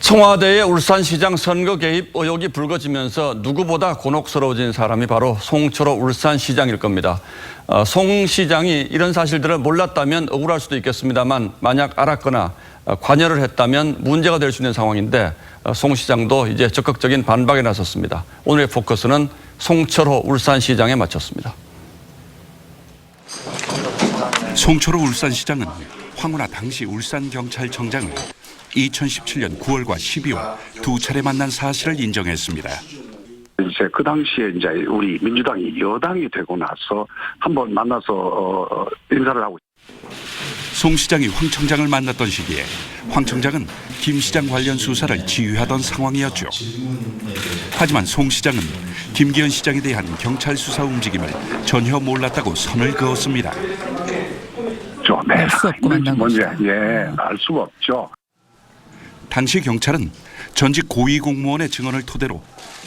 청와대의 울산시장 선거 개입 의혹이 불거지면서 누구보다 곤혹스러워진 사람이 바로 송철호 울산시장일 겁니다. 송 시장이 이런 사실들을 몰랐다면 억울할 수도 있겠습니다만 만약 알았거나 관여를 했다면 문제가 될 수 있는 상황인데 송 시장도 이제 적극적인 반박에 나섰습니다. 오늘의 포커스는 송철호 울산시장에 맞췄습니다. 송철호 울산시장은 황운하 당시 울산경찰청장을 2017년 9월과 12월 두 차례 만난 사실을 인정했습니다. 이제 그 당시에 이제 우리 민주당이 여당이 되고 나서 한번 만나서 인사를 하고. 송 시장이 황 청장을 만났던 시기에 황 청장은 김 시장 관련 수사를 지휘하던 상황이었죠. 하지만 송 시장은 김기현 시장에 대한 경찰 수사 움직임을 전혀 몰랐다고 선을 그었습니다. 알 수 없고 만난 거죠. 알 수가 없죠. 당시 경찰은 전직 고위 공무원의 증언을 토대로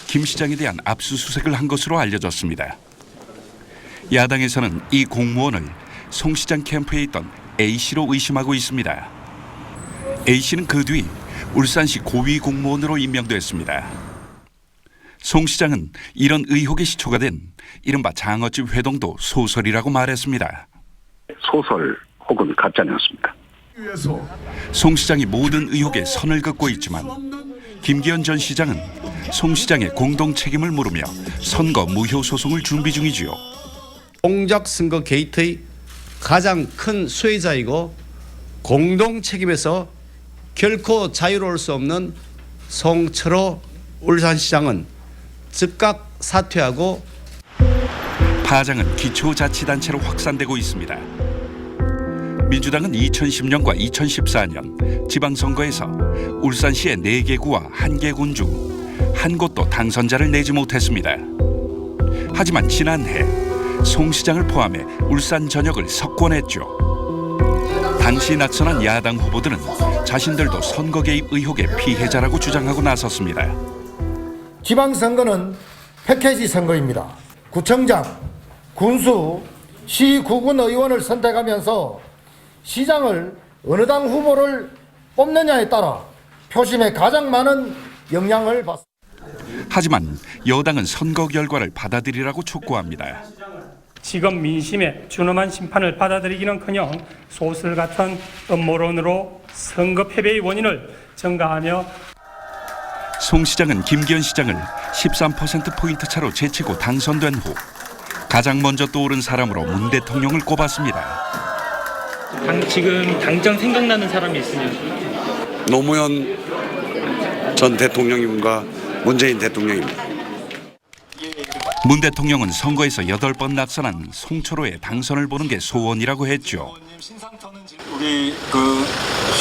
김 시장에 대한 압수수색을 한 것으로 알려졌습니다. 야당에서는 이 공무원을 송 시장 캠프에 있던 A씨로 의심하고 있습니다. A씨는 그 뒤 울산시 고위 공무원으로 임명됐습니다. 송 시장은 이런 의혹의 시초가 된 이른바 장어집 회동도 소설이라고 말했습니다. 소설 혹은 가짜뉴스입니다. 송 시장이 모든 의혹에 선을 긋고 있지만 김기현 전 시장은 송 시장의 공동 책임을 물으며 선거 무효 소송을 준비 중이지요. 공작 선거 게이트의 가장 큰 수혜자이고 공동 책임에서 결코 자유로울 수 없는 송철호 울산시장은 즉각 사퇴하고 파장은 기초자치단체로 확산되고 있습니다. 민주당은 2010년과 2014년 지방선거에서 울산시의 4개 구와 1개 군 중 한 곳도 당선자를 내지 못했습니다. 하지만 지난해 송 시장을 포함해 울산 전역을 석권했죠. 당시 낙선한 야당 후보들은 자신들도 선거 개입 의혹의 피해자라고 주장하고 나섰습니다. 지방선거는 패키지 선거입니다. 구청장, 군수, 시 구군 의원을 선택하면서 시장을 어느 당 후보를 뽑느냐에 따라 표심에 가장 많은 영향을 받습니다. 하지만 여당은 선거 결과를 받아들이라고 촉구합니다. 지금 민심의 준엄한 심판을 받아들이기는커녕 소설 같은 음모론으로 선거 패배의 원인을 전가하며 송 시장은 김기현 시장을 13%포인트 차로 제치고 당선된 후 가장 먼저 떠오른 사람으로 문 대통령을 꼽았습니다. 지금 당장 생각나는 사람이 있으면 노무현 전 대통령님과 문재인 대통령입니다. 문 대통령은 선거에서 8번 낙선한 송철호의 당선을 보는 게 소원이라고 했죠. 우리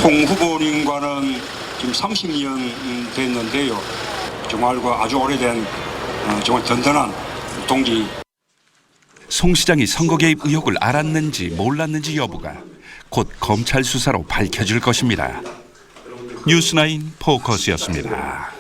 송 후보님과는 지금 30년 됐는데요. 정말 아주 오래된 정말 든든한 동지. 송 시장이 선거 개입 의혹을 알았는지 몰랐는지 여부가 곧 검찰 수사로 밝혀질 것입니다. 뉴스9 포커스였습니다.